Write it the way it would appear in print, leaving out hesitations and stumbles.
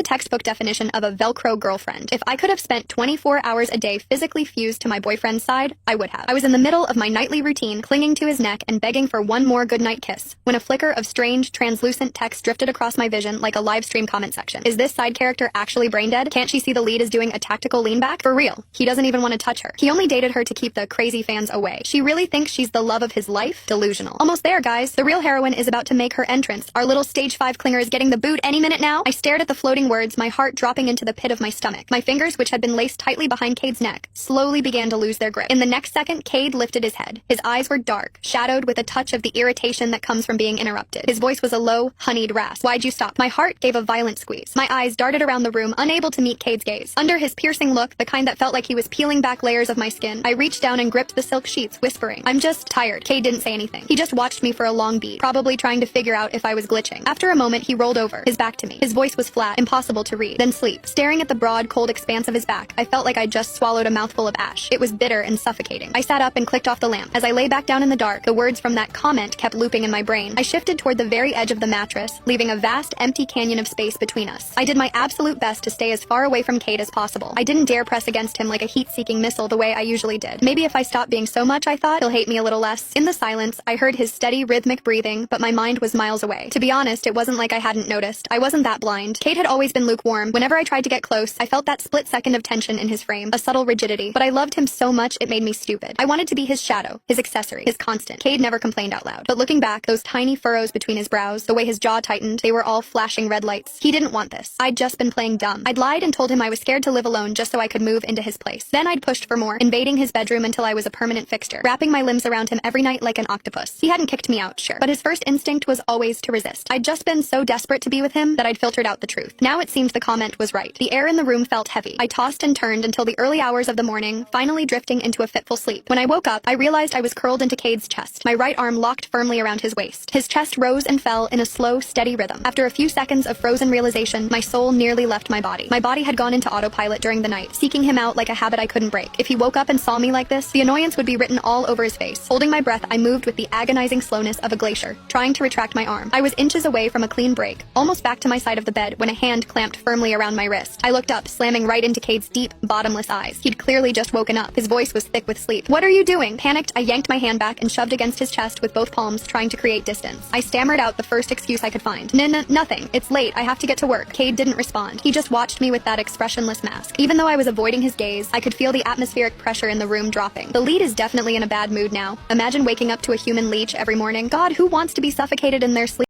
textbook definition of a Velcro girlfriend. If I could have spent 24 hours a day physically fused to my boyfriend's side, I would have. I was in the middle of my nightly routine, clinging to his neck and begging for one more goodnight kiss, when a flicker of strange, translucent text drifted across my vision like a live stream comment section. Is this side character actually brain dead? Can't she see the lead is doing a tactical lean back? For real, he doesn't even want to touch her. He only dated her to keep the crazy fans away. She really thinks she's the love of his life? Delusional. Almost there, guys. The real heroine is about to make her entrance. Our little stage 5 clinger is getting the boot any minute now. I stared at the floating words, my heart dropping into the pit of my stomach. My fingers, which had been laced tightly behind Cade's neck, slowly began to lose their grip. In the next second, Cade lifted his head. His eyes were dark, shadowed with a touch of the irritation that comes from being interrupted. His voice was a low, honeyed rasp. Why'd you stop? My heart gave a violent squeeze. My eyes darted around the room, unable to meet Cade's gaze. Under his piercing look, the kind that felt like he was peeling back layers of my skin, I reached down and gripped the silk sheets, whispering, "I'm just tired." Cade didn't say anything. He just watched me for a long beat, probably trying to figure out if I was glitching. After a moment, he rolled over, his back to me. His voice was flat, impossible to read. Then sleep. Staring at the broad, cold expanse of his back, I felt like I'd just swallowed a mouthful of ash. It was bitter and suffocating. I sat up and clicked off the lamp. As I lay back down in the dark, the words from that comment kept looping in my brain. I shifted toward the very edge of the mattress, leaving a vast, empty canyon of space between us. I did my absolute best to stay as far away from Cade as possible. I didn't dare press against him like a heat-seeking missile the way I usually did. Maybe if I stopped being so much, I thought, he'll hate me a little less. In the silence, I heard his steady, rhythmic breathing, but my mind was miles away. To be honest, it wasn't like I hadn't noticed. I wasn't that blind. Cade had always been lukewarm. Whenever I tried to get close, I felt that split second of tension in his frame, a subtle rigidity. But I loved him so much it made me stupid. I wanted to be his shadow, his accessory, his constant. Cade never complained out loud. But looking back, those tiny furrows between his brows, the way his jaw tightened, they were all flashing red lights. He didn't want this. I'd just been playing dumb. I'd lied and told him I was scared to live alone just so I could move into his place. Then I'd pushed for more, invading his bedroom until I was a permanent fixture, wrapping my limbs around him every night like an octopus. He hadn't kicked me out, sure, but his first instinct was always to resist. I'd just been so desperate to be with him that I'd filtered out the truth. Now it seemed the comment was right. The air in the room felt heavy. I tossed and turned until the early hours of the morning, finally drifting into a fitful sleep. When I woke up, I realized I was curled into Cade's chest, my right arm locked firmly around his waist. His chest rose and fell in a slow, steady rhythm. After a few seconds of frozen realization, my soul nearly left my body. My body had gone into autopilot during the night, seeking him out like a habit I couldn't break. If he woke up and saw me like this, the annoyance would be written all over his face. Holding my breath, I moved with the agonizing slowness of a glacier, trying to retract my arm. I was inches away from a clean break, almost back to my side of the bed when a hand clamped firmly around my wrist. I looked up, slamming right into Cade's deep, bottomless eyes. He'd clearly just woken up. His voice was thick with sleep. "What are you doing?" Panicked, I yanked my hand back and shoved against his chest with both palms, trying to create distance. I stammered out the first excuse I could find. Nothing. It's late. I have to get to work." Cade didn't respond. He just watched me with that expressionless mask. Even though I was avoiding his gaze, I could feel the atmospheric pressure in the room dropping. The lead is definitely in a bad mood now. Imagine waking up to a human leech every morning. God, who wants to be suffocated in their sleep?